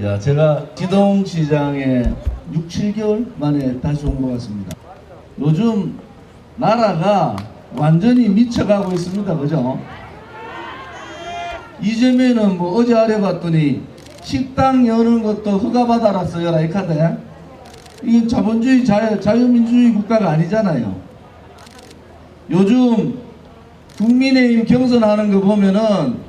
야, 제가 기동시장에 6, 7개월 만에 다시 온 것 같습니다. 요즘 나라가 완전히 미쳐가고 있습니다. 그죠? 이재명은 뭐 어제 알아봤더니 식당 여는 것도 허가받아라 써라 이 카드. 이게 자본주의 자유민주주의 국가가 아니잖아요. 요즘 국민의힘 경선하는 거 보면은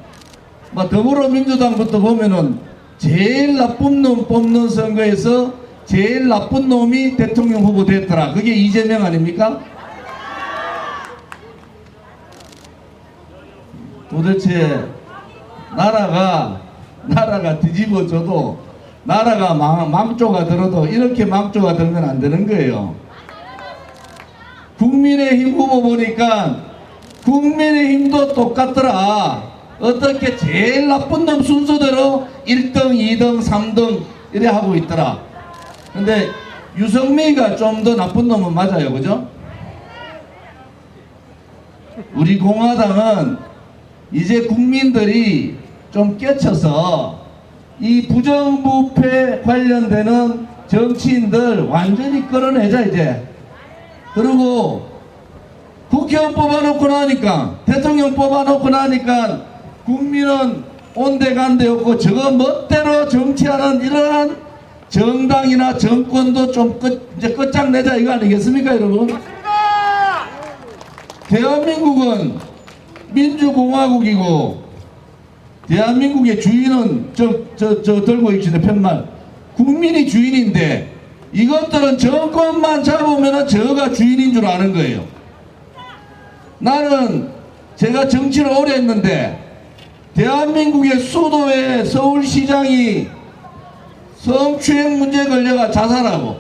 막 더불어민주당부터 보면은 제일 나쁜 놈 뽑는 선거에서 제일 나쁜 놈이 대통령 후보 됐더라. 그게 이재명 아닙니까? 도대체 나라가 뒤집어져도 나라가 망조가 들어도 이렇게 망조가 들면 안 되는 거예요. 국민의힘 후보 보니까 국민의힘도 똑같더라. 어떻게 제일 나쁜 놈 순서대로 1등, 2등, 3등 이래 하고 있더라. 근데 유승민이가 좀 더 나쁜 놈은 맞아요. 그죠? 우리 공화당은 이제 국민들이 좀 깨쳐서 이 부정부패 관련되는 정치인들 완전히 끌어내자 이제. 그리고 국회의원 뽑아놓고 나니까 대통령 뽑아놓고 나니까 국민은 온데간데 없고 저거 멋대로 정치하는 이러한 정당이나 정권도 좀 이제 끝장내자 이거 아니겠습니까 여러분? 대한민국은 민주공화국이고 대한민국의 주인은 저 들고 있시네 편말 국민이 주인인데 이것들은 정권만 잡으면 저가 주인인 줄 아는 거예요. 나는 제가 정치를 오래 했는데 대한민국의 수도의 서울시장이 성추행 문제에 걸려가 자살하고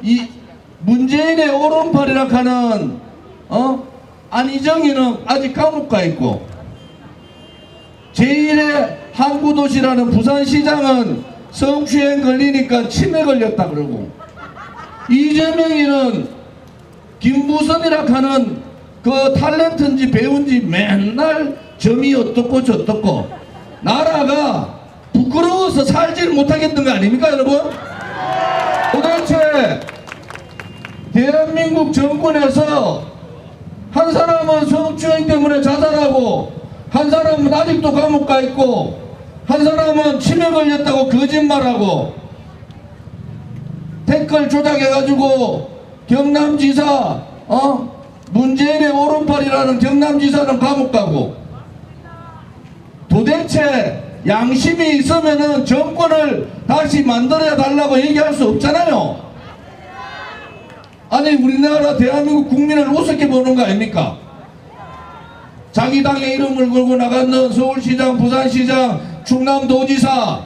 이 문재인의 오른팔이라 하는 안희정이는 아직 감옥 가 있고 제1의 항구도시라는 부산시장은 성추행 걸리니까 치매 걸렸다 그러고 이재명이는 김부선이라 하는 그 탤런트인지 배우인지 맨날 점이 어떻고 저떻고 나라가 부끄러워서 살지를 못하겠는 거 아닙니까 여러분? 도대체 대한민국 정권에서 한 사람은 성추행 때문에 자살하고 한 사람은 아직도 감옥 가 있고 한 사람은 치매 걸렸다고 거짓말하고 댓글 조작해가지고 경남지사 문재인의 오른팔이라는 경남지사는 감옥 가고 도대체 양심이 있으면은 정권을 다시 만들어야 달라고 얘기할 수 없잖아요. 아니 우리나라 대한민국 국민을 우습게 보는 거 아닙니까? 자기 당의 이름을 걸고 나가는 서울시장, 부산시장, 충남도지사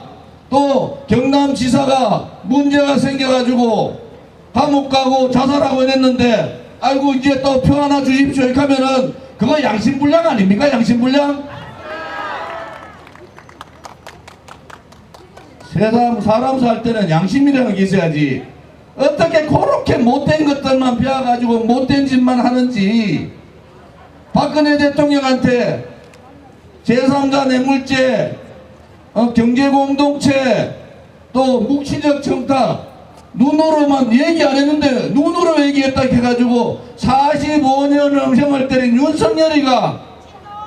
또 경남지사가 문제가 생겨가지고 감옥 가고 자살하고 이랬는데 아이고 이제 또 표 하나 주십시오 이렇게 하면은 그거 양심불량 아닙니까? 양심불량? 세상 사람 살 때는 양심이라는 게 있어야지 어떻게 그렇게 못된 것들만 배워가지고 못된 짓만 하는지 박근혜 대통령한테 제3자 뇌물죄 경제공동체 또 묵시적 청탁 눈으로만 얘기 안 했는데 눈으로 얘기했다 해가지고 45년을 형을 때린 윤석열이가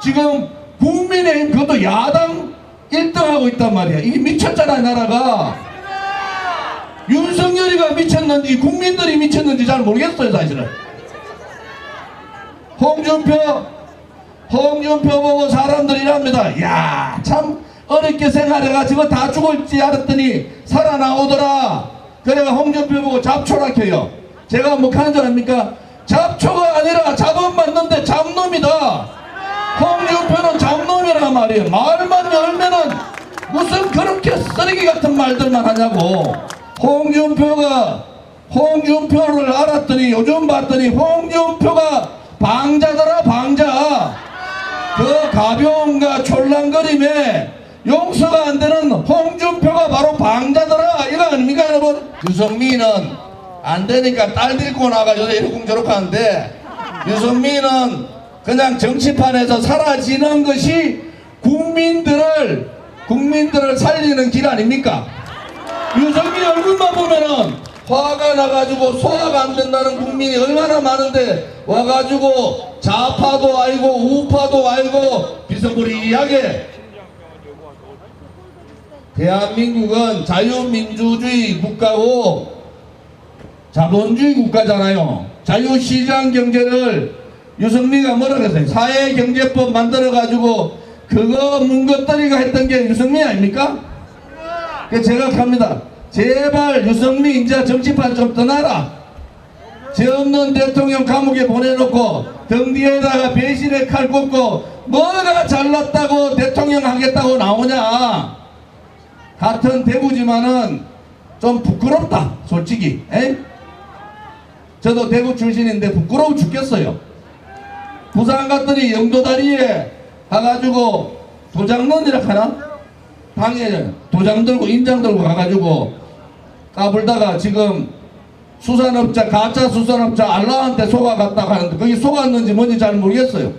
지금 국민의힘 그것도 야당 1등하고 있단 말이야. 이게 미쳤잖아 나라가. 윤석열이가 미쳤는지 국민들이 미쳤는지 잘 모르겠어요 사실은. 홍준표 보고 사람들이 이랍니다. 야 참 어렵게 생활해가지고 다 죽을지 알았더니 살아나오더라. 그래가 홍준표 보고 잡초라 켜요. 제가 뭐 하는 줄 압니까? 잡초가 아니라 잡음 맞는데 잡놈이다. 홍준표는 잡놈이란 말이에요. 말만 열면은 무슨 그렇게 쓰레기 같은 말들만 하냐고. 홍준표를 알았더니 요즘 봤더니 홍준표가 방자더라 방자. 그 가벼움과 촐랑거림에 용서가 안 되는 홍준표가 바로 방자더라 이거 아닙니까 여러분? 유승민은 안 되니까 딸 데리고 나가 요새 이러쿵저러쿵 하는데 유승민은 그냥 정치판에서 사라지는 것이 국민들을 국민들을 살리는 길 아닙니까? 유승민 얼굴만 보면은 화가 나가지고 소화가 안 된다는 국민이 얼마나 많은데 와가지고 좌파도 알고 우파도 알고 비스무리하게 대한민국은 자유민주주의 국가고 자본주의 국가잖아요. 자유시장 경제를 유승민가 뭐라 그랬어요? 사회경제법 만들어가지고 그거 문것들이가 했던 게 유승민 아닙니까? 그래서 제가 합니다. 제발 유승민 이제 정치판 좀 떠나라. 죄 없는 대통령 감옥에 보내놓고 등 뒤에다가 배신의 칼 꽂고 뭐가 잘났다고 대통령 하겠다고 나오냐. 같은 대구지만은 좀 부끄럽다 솔직히. 에? 저도 대구 출신인데 부끄러워 죽겠어요. 부산 갔더니 영도다리에 가가지고 도장론이라 하나? 당에 도장 들고 인장 들고 가가지고 까불다가 지금 수산업자 가짜 수산업자 알라한테 속아갔다고 하는데 거기 속았는지 뭔지 잘 모르겠어요.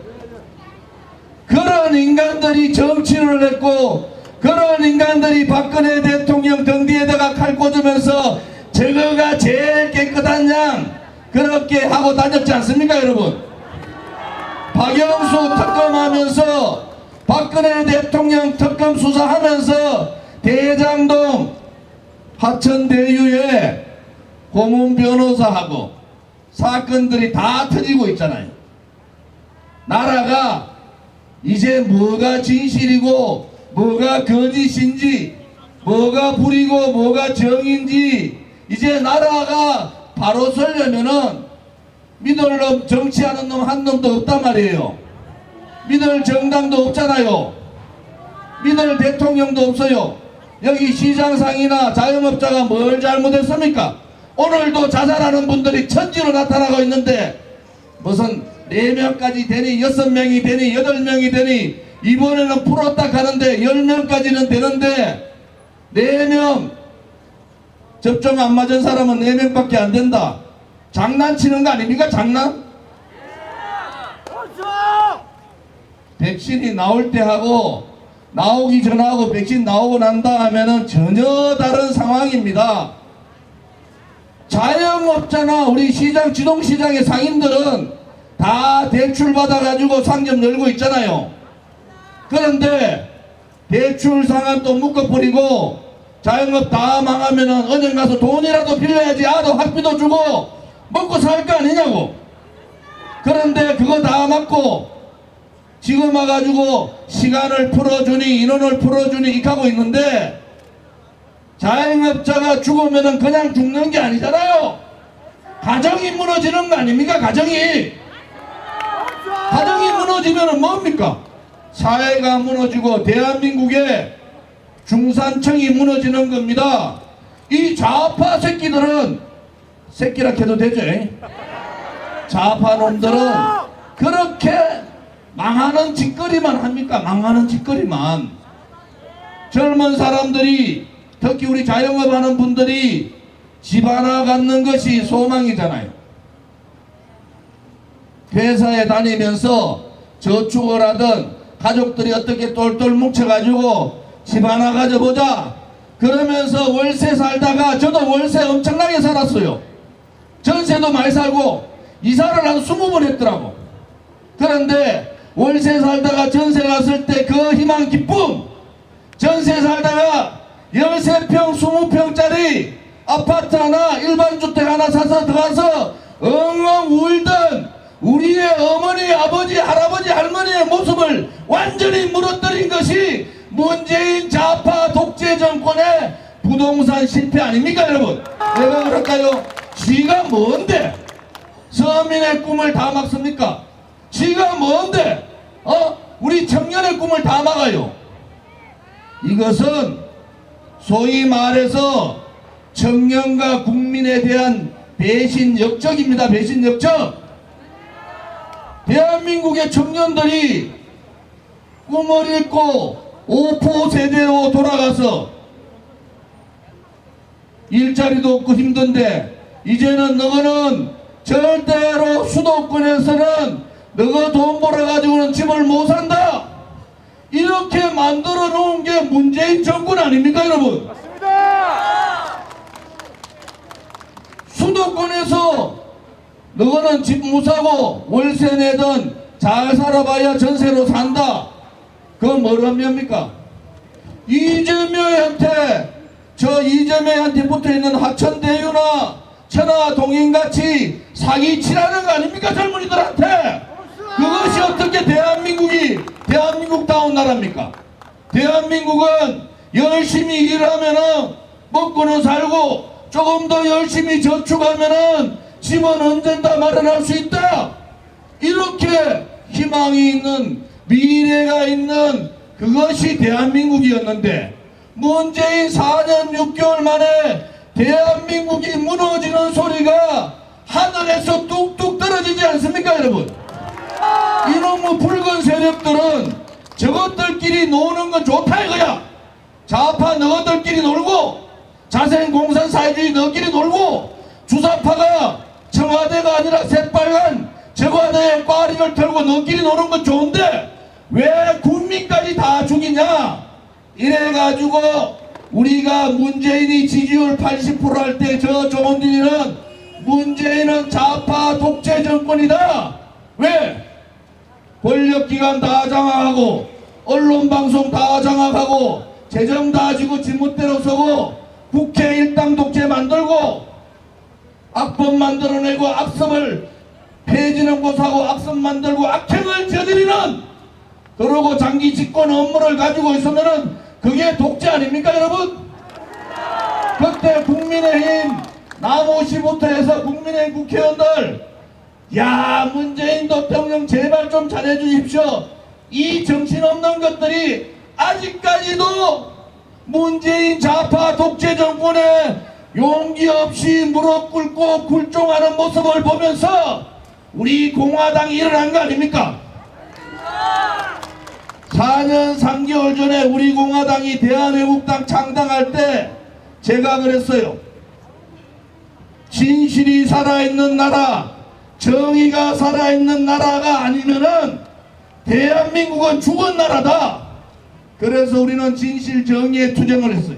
그런 인간들이 정치를 했고 그런 인간들이 박근혜 대통령 등 뒤에다가 칼 꽂으면서 저거가 제일 깨끗한 양 그렇게 하고 다녔지 않습니까 여러분? 박영수 특검하면서 박근혜 대통령 특검 수사하면서 대장동 하천대유에 고문 변호사하고 사건들이 다 터지고 있잖아요. 나라가 이제 뭐가 진실이고 뭐가 거짓인지 뭐가 불이고 뭐가 정인지 이제 나라가 바로 서려면은 믿을 놈 정치하는 놈 한 놈도 없단 말이에요. 믿을 정당도 없잖아요. 믿을 대통령도 없어요. 여기 시장상이나 자영업자가 뭘 잘못했습니까? 오늘도 자살하는 분들이 천지로 나타나고 있는데 무슨 4명까지 되니 6명이 되니 8명이 되니 이번에는 풀었다 하는데 10명까지는 되는데 4명 접종 안 맞은 사람은 4명밖에 안 된다. 장난치는 거 아닙니까? 장난? 백신이 나올 때 하고 나오기 전하고 백신 나오고 난다 하면은 전혀 다른 상황입니다. 자영업자나 우리 시장 지동시장의 상인들은 다 대출 받아가지고 상점 열고 있잖아요. 그런데 대출 상한 또 묶어버리고 자영업 다 망하면은 은행 가서 돈이라도 빌려야지 아도 학비도 주고 먹고 살 거 아니냐고. 그런데 그거 다 맞고 지금 와가지고 시간을 풀어주니 인원을 풀어주니 이렇게 하고 있는데 자영업자가 죽으면은 그냥 죽는 게 아니잖아요. 가정이 무너지는 거 아닙니까? 가정이 무너지면은 뭡니까? 사회가 무너지고 대한민국의 중산층이 무너지는 겁니다. 이 좌파 새끼들은 새끼라 해도 되죠? 좌파 놈들은 그렇게 망하는 짓거리만 합니까? 망하는 짓거리만. 젊은 사람들이 특히 우리 자영업하는 분들이 집 하나 갖는 것이 소망이잖아요. 회사에 다니면서 저축을 하든 가족들이 어떻게 똘똘 뭉쳐가지고 집 하나 가져보자 그러면서 월세 살다가 저도 월세 엄청나게 살았어요. 전세도 많이 살고 이사를 한 20번 했더라고. 그런데 월세 살다가 전세 갔을 때 그 희망 기쁨, 전세 살다가 13평 20평짜리 아파트 하나 일반 주택 하나 사서 들어가서 엉엉 울던 우리의 어머니 아버지 할아버지 할머니의 모습을 완전히 무너뜨린 것이 문재인 좌파 독재 정권의 부동산 실패 아닙니까 여러분? 내가 그럴까요? 지가 뭔데 서민의 꿈을 다 막습니까? 지가 뭔데 우리 청년의 꿈을 다 막아요. 이것은 소위 말해서 청년과 국민에 대한 배신 역적입니다. 배신 역적. 대한민국의 청년들이 꿈을 잃고 오포 세대로 돌아가서 일자리도 없고 힘든데 이제는 너는 절대로 수도권에서는 너가 돈 벌어가지고는 집을 못 산다. 이렇게 만들어 놓은 게 문재인 정권 아닙니까 여러분? 맞습니다. 수도권에서 너는 집 무사고 월세 내든 잘 살아봐야 전세로 산다. 그건 뭘 의미합니까? 이재명한테 붙어있는 하천대유나 천하동인같이 사기치라는 거 아닙니까 젊은이들한테? 그것이 어떻게 대한민국다운 나라입니까? 대한민국은 열심히 일하면은 먹고는 살고 조금 더 열심히 저축하면은 집은 언젠가 마련할 수 있다. 이렇게 희망이 있는 미래가 있는 그것이 대한민국이었는데 문재인 4년 6개월 만에 대한민국이 무너지는 소리가 하늘에서 뚝뚝 떨어지지 않습니까 여러분? 이놈의 붉은 세력들은 저것들끼리 노는 건 좋다 이거야. 좌파 너희들끼리 놀고 자생공산 사회주의 너희끼리 놀고 주사파가 청와대가 아니라 새빨간 청와대의 꽈리를 털고 너희끼리 노는 건 좋은데 왜 국민까지 다 죽이냐. 이래가지고 우리가 문재인이 지지율 80%할 때 저 조원진이는 문재인은 좌파 독재 정권이다. 왜? 권력기관 다 장악하고 언론방송 다 장악하고 재정 다 지고 지멋대로 서고 국회 일당 독재 만들고 악법 만들어내고 악습을 폐지는 곳하고 악습 만들고 악행을 저지르는 그러고 장기 집권 업무를 가지고 있으면은 그게 독재 아닙니까 여러분? 그때 국민의힘 남오시부터 해서 국민의힘 국회의원들 야 문재인 대통령 제발 좀 잘해 주십시오. 이 정신없는 것들이 아직까지도 문재인 좌파 독재 정권에 용기 없이 무릎 꿇고 굴종하는 모습을 보면서 우리 공화당이 일어난 거 아닙니까? 4년 3개월 전에 우리 공화당이 대한애국당 창당할 때 제가 그랬어요. 진실이 살아있는 나라, 정의가 살아있는 나라가 아니면은 대한민국은 죽은 나라다. 그래서 우리는 진실 정의에 투쟁을 했어요.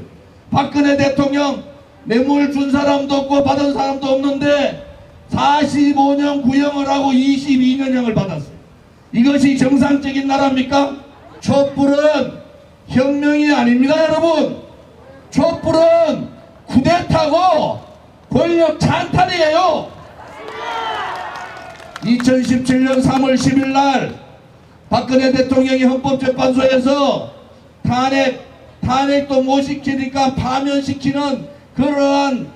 박근혜 대통령 뇌물 준 사람도 없고 받은 사람도 없는데 45년 구형을 하고 22년형을 받았어요. 이것이 정상적인 나라입니까? 촛불은 혁명이 아닙니다 여러분. 촛불은 쿠데타고 권력 찬탈이에요. 2017년 3월 10일 날 박근혜 대통령이 헌법재판소에서 탄핵도 못 시키니까 파면시키는 그러한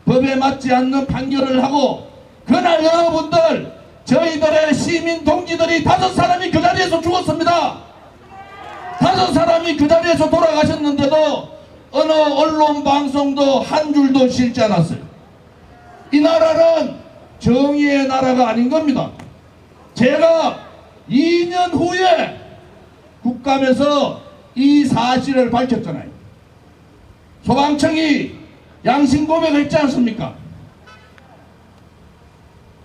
법에 맞지 않는 판결을 하고 그날 여러분들 저희들의 시민 동지들이 5사람이 그 자리에서 죽었습니다. 5사람이 그 자리에서 돌아가셨는데도 어느 언론 방송도 한 줄도 실지 않았어요. 이 나라는 정의의 나라가 아닌 겁니다. 제가 2년 후에 국감에서 이 사실을 밝혔잖아요. 소방청이 양심 고백을 했지 않습니까?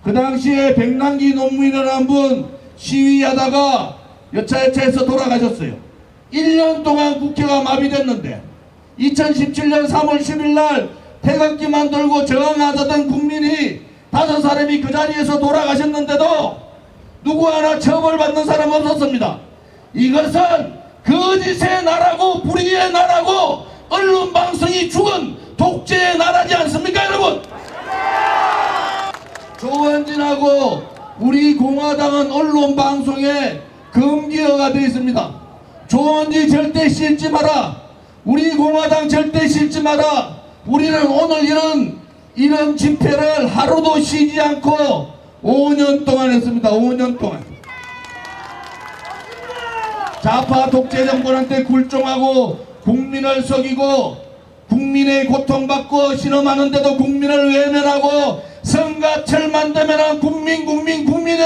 그 당시에 백남기 노무현이라는 한 분 시위하다가 여차여차해서 돌아가셨어요. 1년 동안 국회가 마비됐는데 2017년 3월 10일 날 태극기 만들고 저항하던 국민이 5사람이 그 자리에서 돌아가셨는데도 누구 하나 처벌받는 사람 없었습니다. 이것은 거짓의 나라고 불의의 나라고 언론방송이 죽은 독재의 나라지 않습니까 여러분? 조원진하고 우리 공화당은 언론방송에 금기어가 되어 있습니다. 조원진 절대 싣지 마라. 우리 공화당 절대 싣지 마라. 우리는 오늘 이런 집회를 하루도 쉬지 않고 5년 동안 했습니다. 5년 동안. 좌파 독재 정권한테 굴종하고 국민을 속이고 국민의 고통받고 신음하는데도 국민을 외면하고 성가철 만들면 국민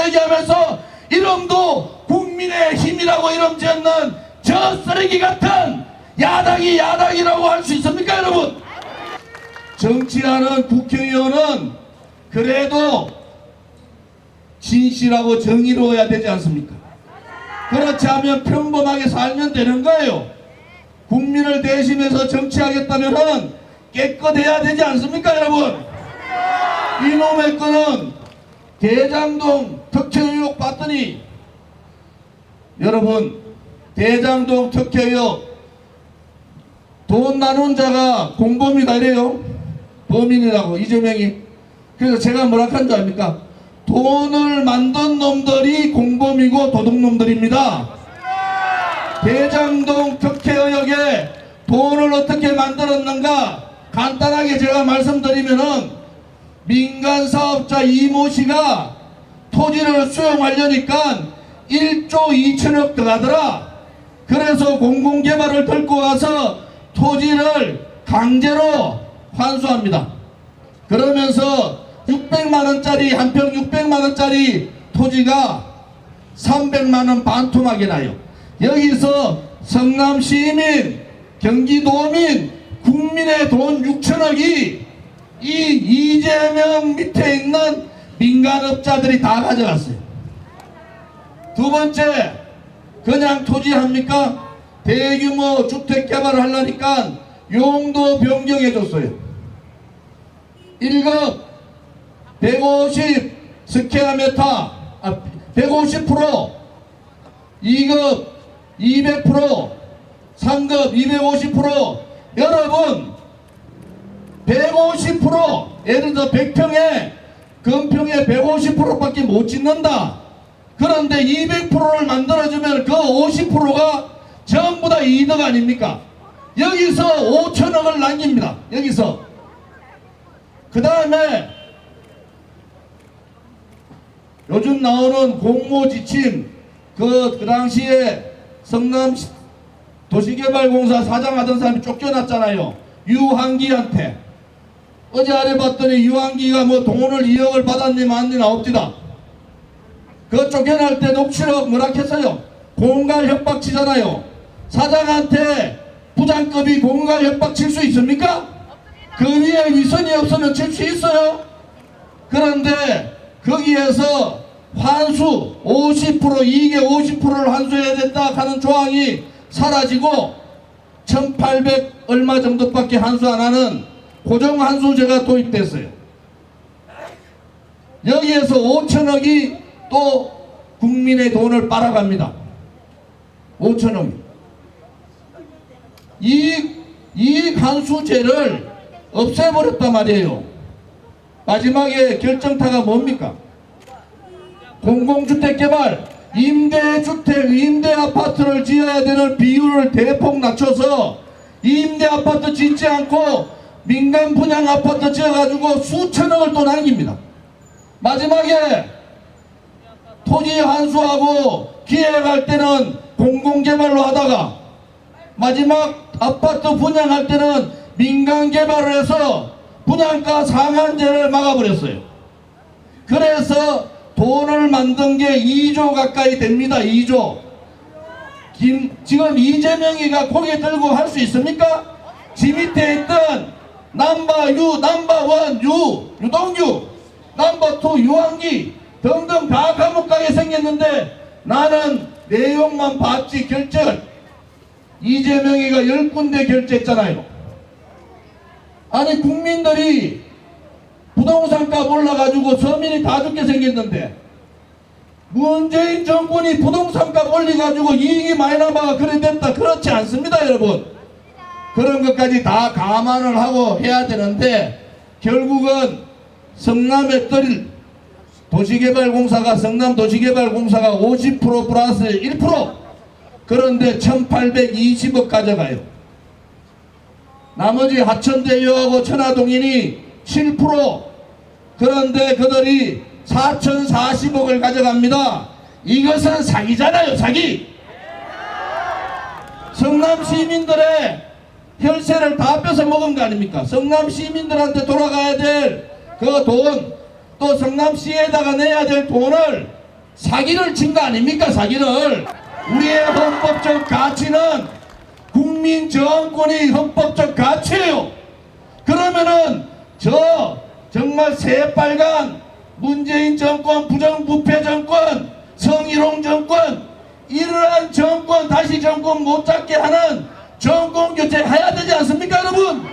얘기하면서 이름도 국민의 힘이라고 이름 지었는 저 쓰레기 같은 야당이라고 할 수 있습니까 여러분? 정치하는 국회의원은 그래도 진실하고 정의로워야 되지 않습니까? 그렇지 않으면 평범하게 살면 되는 거예요. 국민을 대신해서 정치하겠다면은 깨끗해야 되지 않습니까, 여러분? 이놈의 거는 대장동 특혜 의혹 봤더니, 여러분, 대장동 특혜 의혹 돈 나눈 자가 공범이다 이래요. 범인이라고, 이재명이. 그래서 제가 뭐라 한 줄 압니까? 돈을 만든 놈들이 공범이고 도둑놈들입니다. 대장동 특혜 의혹에 돈을 어떻게 만들었는가 간단하게 제가 말씀드리면은, 민간 사업자 이모 씨가 토지를 수용하려니까 1조 2천억 들어가더라. 그래서 공공개발을 들고 와서 토지를 강제로 환수합니다. 그러면서 600만원짜리, 한 평 600만원짜리 토지가 300만원 반토막이 나요. 여기서 성남시민, 경기도민, 국민의 돈 6천억이 이 이재명 밑에 있는 민간업자들이 다 가져갔어요. 두 번째, 그냥 토지합니까? 대규모 주택 개발을 하려니까 용도 변경해 줬어요. 1급 150 스퀘어미터, 150%, 2급 200%, 3급 250%. 여러분, 150%, 예를 들어 100평에 건평에 150%밖에 못 짓는다. 그런데 200%를 만들어주면 그 50%가 전부 다 이득 아닙니까? 여기서 5천억을 남깁니다. 여기서. 그 다음에 요즘 나오는 공모지침, 그 당시에 성남 도시개발공사 사장하던 사람이 쫓겨났잖아요. 유한기한테. 어제 알아봤더니 유한기가 뭐 돈을 2억을 받았니 맞니 나옵니다. 그 쫓겨날 때 녹취록 뭐라 했어요? 공갈 협박 치잖아요. 사장한테 부장급이 공갈 협박 칠 수 있습니까? 그 위에 위선이 없으면 칠 수 있어요. 그런데 거기에서 환수 50%, 이익의 50%를 환수해야 된다 하는 조항이 사라지고 1800 얼마 정도밖에 환수 안 하는 고정환수제가 도입됐어요. 여기에서 5천억이 또 국민의 돈을 빨아갑니다. 5천억이. 이익 환수제를 없애버렸단 말이에요. 마지막에 결정타가 뭡니까? 공공주택 개발, 임대주택, 임대아파트를 지어야 되는 비율을 대폭 낮춰서 임대아파트 짓지 않고 민간 분양 아파트 지어가지고 수천억을 또 남깁니다. 마지막에 토지 환수하고 기획할 때는 공공개발로 하다가 마지막 아파트 분양할 때는 민간 개발을 해서 분양가 상한제를 막아버렸어요. 그래서 돈을 만든 게 2조 가까이 됩니다. 2조. 지금 이재명이가 고개 들고 할 수 있습니까? 지 밑에 있던 넘버1 유동규, 넘버2 유한기 등등 다 감옥 가게 생겼는데 나는 내용만 봤지 결제 이재명이가 10군데 결제했잖아요. 아니 국민들이 부동산값 올라가지고 서민이 다 죽게 생겼는데 문재인 정권이 부동산값 올려가지고 이익이 많이 남아가 그래 됐다. 그렇지 않습니다, 여러분. 그런 것까지 다 감안을 하고 해야 되는데 결국은 성남의 도시개발공사가 성남도시개발공사가 50% 플러스 1%, 그런데 1820억 가져가요. 나머지 하천대유하고 천화동인이 7%, 그런데 그들이 4040억을 가져갑니다. 이것은 사기잖아요, 사기. 성남 시민들의 혈세를 다 뺏어 먹은 거 아닙니까? 성남 시민들한테 돌아가야 될 그 돈, 또 성남시에다가 내야 될 돈을 사기를 친 거 아닙니까? 사기를. 우리의 헌법적 가치는 국민 저항권이 헌법적 가치예요. 그러면은 정말 새빨간 문재인 정권, 부정부패 정권, 성희롱 정권, 이러한 정권 다시 정권 못 잡게 하는 정권 교체 해야 되지 않습니까 여러분?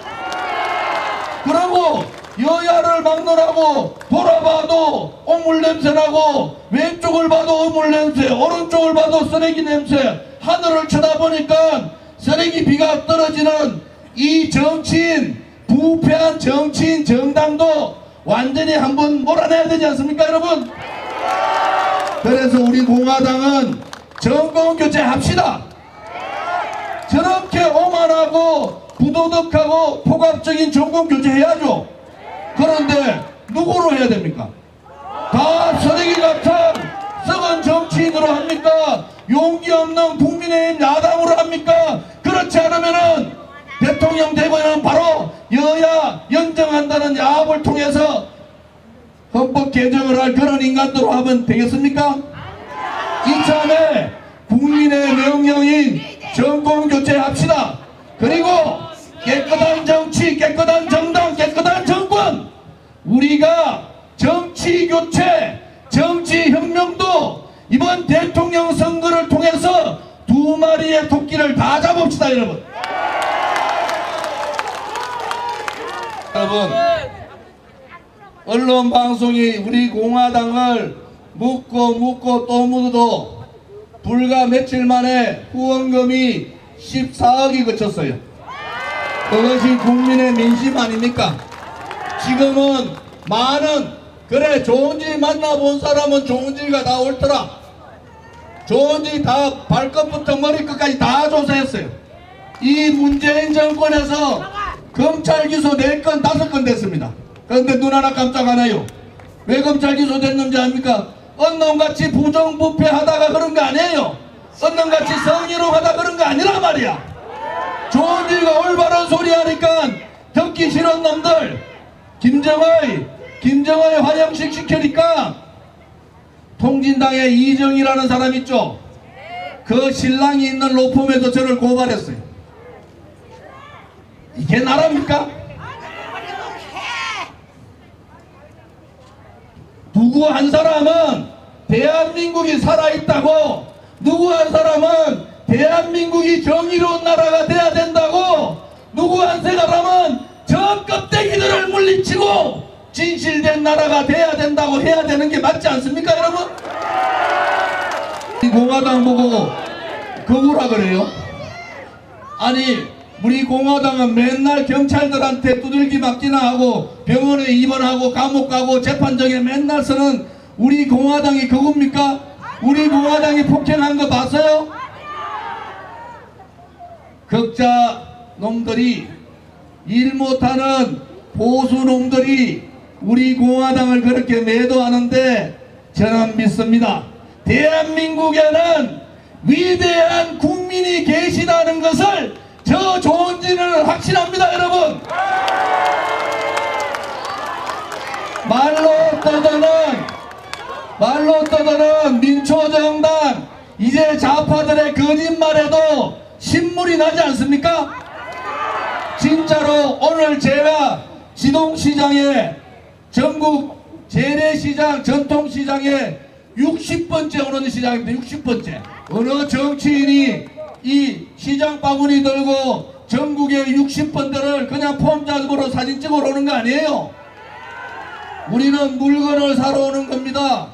그러고 여야를 막론하고 돌아봐도 오물 냄새 나고 왼쪽을 봐도 오물 냄새 오른쪽을 봐도 쓰레기 냄새 하늘을 쳐다보니까 쓰레기 비가 떨어지는 이 정치인 부패한 정치인 정당도 완전히 한번 몰아내야 되지 않습니까 여러분? 그래서 우리 공화당은 정권 교체 합시다. 저렇게 오만하고 부도덕하고 폭압적인 정권 교체 해야죠. 그런데 누구로 해야 됩니까? 다 쓰레기 같은 썩은 정치인으로 합니까? 용기 없는 국민의힘 야당으로 합니까? 그렇지 않으면은 대통령 되고는 바로 여야 연정한다는 야합을 통해서 헌법 개정을 할 그런 인간들로 하면 되겠습니까? 이참에 국민의 명령인 정권 교체합시다. 그리고 깨끗한 정치, 깨끗한 정당, 깨끗한 정권, 우리가 정치 교체, 정치 혁명도 이번 대통령 선거를 통해서 두 마리의 토끼를 다 잡읍시다 여러분. 여러분, 언론 방송이 우리 공화당을 묻고 또 묻어도 불과 며칠 만에 후원금이 14억이 그쳤어요. 그것이 국민의 민심 아닙니까? 지금은 많은 그래 좋은 질 만나본 사람은 좋은 질가 다 옳더라. 좋은 질 다 발끝부터 머리끝까지 다 조사했어요. 이 문재인 정권에서 검찰 기소 4건 5건 됐습니다. 그런데 눈 하나 깜짝 안 해요. 왜 검찰 기소 됐는지 압니까? 언론같이 부정부패하다가 그런 거 아니에요. 언론같이 성희롱하다 그런 거 아니란 말이야. 좋은 일과 올바른 소리 하니까 듣기 싫은 놈들 김정의 화형식 시키니까 통진당의 이정희라는 사람 있죠. 그 신랑이 있는 로펌에서 저를 고발했어요. 이게 나랍니까? 누구 한 사람은 대한민국이 살아있다고, 누구 한 사람은 대한민국이 정의로운 나라가 돼야 된다고, 누구 한 사람은 저 껍데기들을 물리치고 진실된 나라가 돼야 된다고 해야 되는 게 맞지 않습니까 여러분? 이 공화당 보고 거구라 그래요? 아니 우리 공화당은 맨날 경찰들한테 두들기 맞기나 하고 병원에 입원하고 감옥 가고 재판정에 맨날 서는 우리 공화당이 그겁니까? 우리 공화당이 폭행한 거 봤어요? 극자 놈들이 일 못하는 보수 놈들이 우리 공화당을 그렇게 매도하는데 저는 믿습니다. 대한민국에는 위대한 국민이 계시다는 것을 저 좋은지는 확신합니다 여러분. 말로 떠드는 민초정당 이제 좌파들의 거짓말에도 신물이 나지 않습니까? 진짜로 오늘 제가 지동시장에 전국 재래시장 전통시장에 60번째 오는 시장입니다. 60번째. 어느 정치인이 이 시장 바구니 들고 전국의 60번대를 그냥 폼잡으로 사진 찍으러 오는 거 아니에요. 우리는 물건을 사러 오는 겁니다.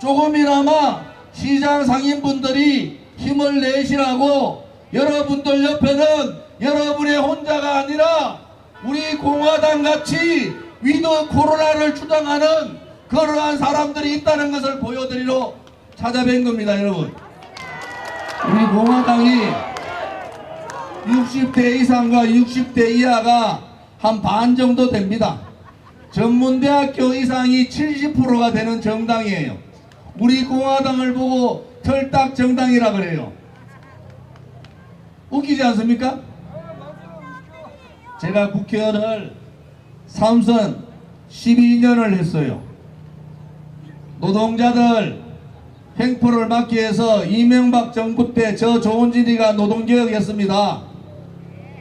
조금이나마 시장 상인분들이 힘을 내시라고 여러분들 옆에는 여러분의 혼자가 아니라 우리 공화당 같이 위드 코로나를 주장하는 그러한 사람들이 있다는 것을 보여드리러 찾아뵌 겁니다 여러분. 우리 공화당이 60대 이상과 60대 이하가 한 반 정도 됩니다. 전문대학교 이상이 70%가 되는 정당이에요. 우리 공화당을 보고 털딱 정당이라 그래요. 웃기지 않습니까? 제가 국회의원을 3선 12년을 했어요. 노동자들 횡포를 막기 위해서 이명박 정부 때 저 조은진이가 노동개혁했습니다.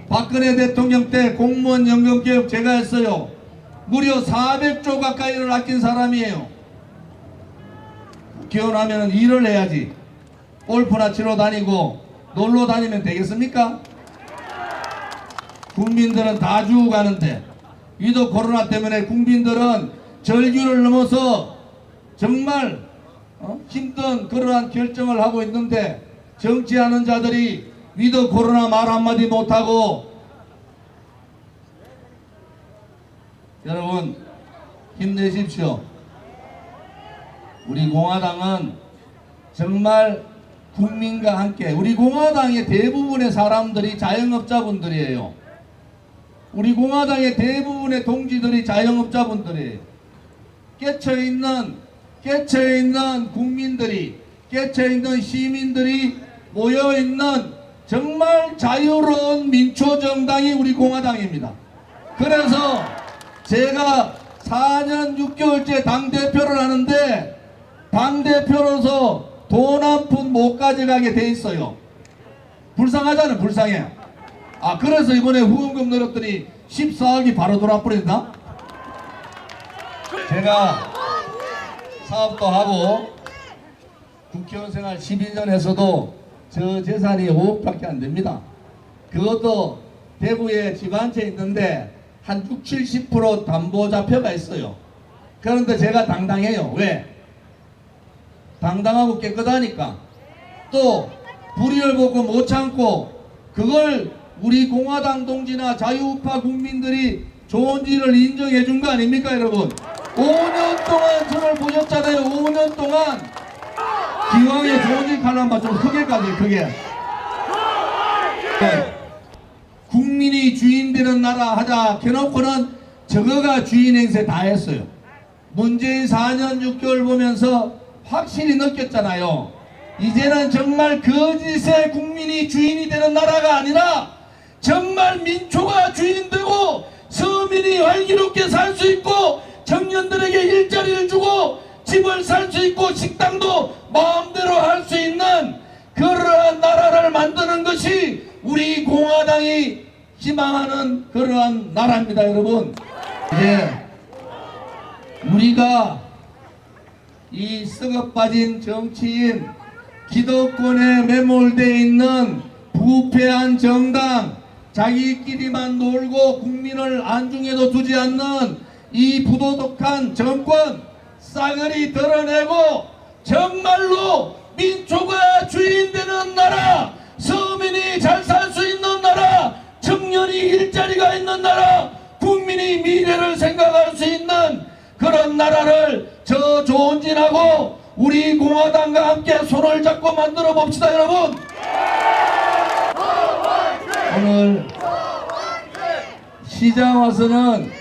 박근혜 대통령 때 공무원 연금개혁 제가 했어요. 무려 400조 가까이를 아낀 사람이에요. 국회의원 하면 일을 해야지. 골프나 치러 다니고 놀러 다니면 되겠습니까? 국민들은 다 죽어가는데 위도 코로나 때문에 국민들은 절규를 넘어서 정말 힘든 그러한 결정을 하고 있는데 정치하는 자들이 위도 코로나 말 한마디 못하고 여러분 힘내십시오. 우리 공화당은 정말 국민과 함께 우리 공화당의 대부분의 사람들이 자영업자분들이에요. 우리 공화당의 대부분의 동지들이 자영업자분들이에요. 깨쳐있는 국민들이 깨쳐있는 시민들이 모여있는 정말 자유로운 민초정당이 우리 공화당입니다. 그래서 제가 4년 6개월째 당대표를 하는데 당대표로서 돈 한 푼 못 가져가게 돼 있어요. 불쌍하잖아요. 불쌍해. 그래서 이번에 후원금 늘었더니 14억이 바로 돌아버린다. 제가 사업도 하고 국회의원 생활 12년 에서도 저 재산이 5억밖에 안 됩니다. 그것도 대구에 집 한 채 있는데 한 60, 70% 담보자표가 있어요. 그런데 제가 당당해요. 왜? 당당하고 깨끗하니까. 또 불의를 보고 못 참고 그걸 우리 공화당 동지나 자유우파 국민들이 좋은 일을 인정해 준 거 아닙니까 여러분? 5년 동안 저를 보셨잖아요. 5년 동안 기왕에 좋은 일 하려면 좀 크게 가세요. 크게. 네. 국민이 주인 되는 나라 하자 해놓고는 저거가 주인 행세 다 했어요. 문재인 4년 6개월 보면서 확실히 느꼈잖아요. 이제는 정말 거짓의 국민이 주인이 되는 나라가 아니라 정말 민초가 주인 되고 서민이 활기롭게 살 수 있고 청년들에게 일자리를 주고 집을 살 수 있고 식당도 마음대로 할 수 있는 그러한 나라를 만드는 것이 우리 공화당이 희망하는 그러한 나라입니다. 여러분, 이제 우리가 이 썩어 빠진 정치인 기득권에 매몰되어 있는 부패한 정당 자기끼리만 놀고 국민을 안중에도 두지 않는 이 부도덕한 정권 싸그리 드러내고 정말로 민초가 주인되는 나라, 서민이 잘 살 수 있는 나라, 청년이 일자리가 있는 나라, 국민이 미래를 생각할 수 있는 그런 나라를 저 조은진하고 우리 공화당과 함께 손을 잡고 만들어 봅시다. 여러분, 오늘 시장 와서는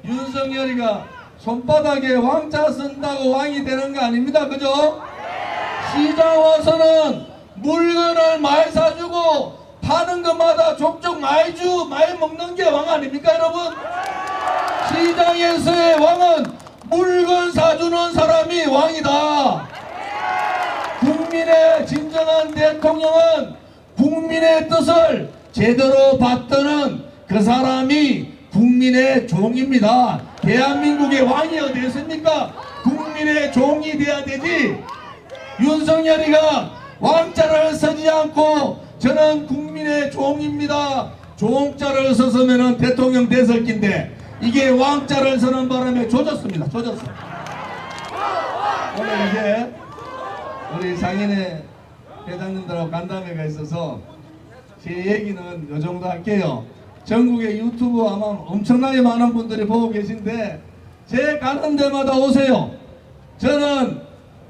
윤석열이가 손바닥에 왕자 쓴다고 왕이 되는 거 아닙니다. 그죠? 시장 와서는 물건을 많이 사주고 파는 것마다 족족 많이 먹는 게 왕 아닙니까 여러분? 시장에서의 왕은 물건 사주는 사람이 왕이다. 국민의 진정한 대통령은 국민의 뜻을 제대로 받드는 그 사람이 국민의 종입니다. 대한민국의 왕이 어디 있습니까? 국민의 종이 돼야 되지. 윤석열이가 왕자를 쓰지 않고 저는 국민의 종입니다. 종자를 썼으면 대통령 대설기인데 이게 왕자를 쓰는 바람에 조졌습니다. 조졌어요. 오늘 이제 우리 상인회 회장님들하고 간담회가 있어서 제 얘기는 요 정도 할게요. 전국의 유튜브 아마 엄청나게 많은 분들이 보고 계신데 제 가는 데마다 오세요. 저는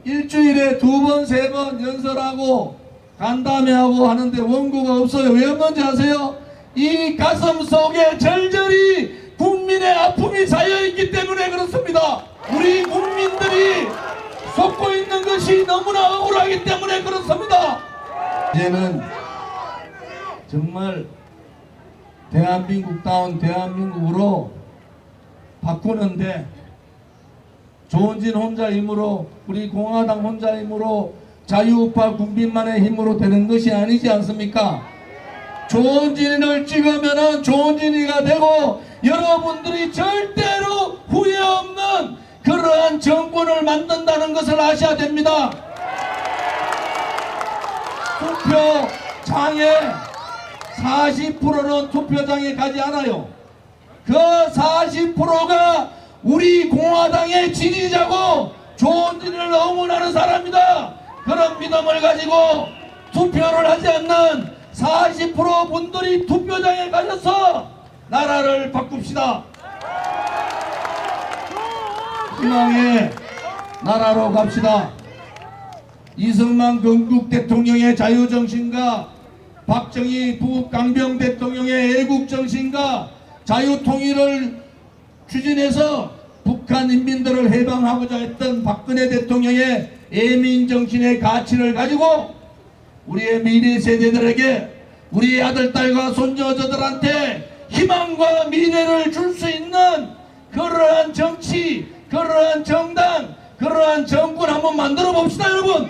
일주일에 2번, 3번 연설하고 간담회하고 하는데 원고가 없어요. 왜 없는지 아세요? 이 가슴 속에 절절히 국민의 아픔이 쌓여있기 때문에 그렇습니다. 우리 국민들이 속고 있는 것이 너무나 억울하기 때문에 그렇습니다. 이제는 정말 대한민국다운 대한민국으로 바꾸는데 조은진 혼자 힘으로 우리 공화당 혼자 힘으로 자유우파 국민만의 힘으로 되는 것이 아니지 않습니까? 조은진을 찍으면은 조은진이가 되고 여러분들이 절대로 후회 없는 그러한 정권을 만든다는 것을 아셔야 됩니다. 투표장에 40%는 투표장에 가지 않아요. 그 40%가 우리 공화당의 지지자고 좋은 일을 응원하는 사람이다. 그런 믿음을 가지고 투표를 하지 않는 40% 분들이 투표장에 가셔서 나라를 바꿉시다. 희망의 나라로 갑시다. 이승만 건국 대통령의 자유정신과 박정희 북강병 대통령의 애국정신과 자유통일을 추진해서 북한 인민들을 해방하고자 했던 박근혜 대통령의 애민정신의 가치를 가지고 우리의 미래 세대들에게 우리 아들, 딸과 손녀들한테 희망과 미래를 줄 수 있는 그러한 정치, 그러한 정당, 그러한 정권 한번 만들어 봅시다, 여러분.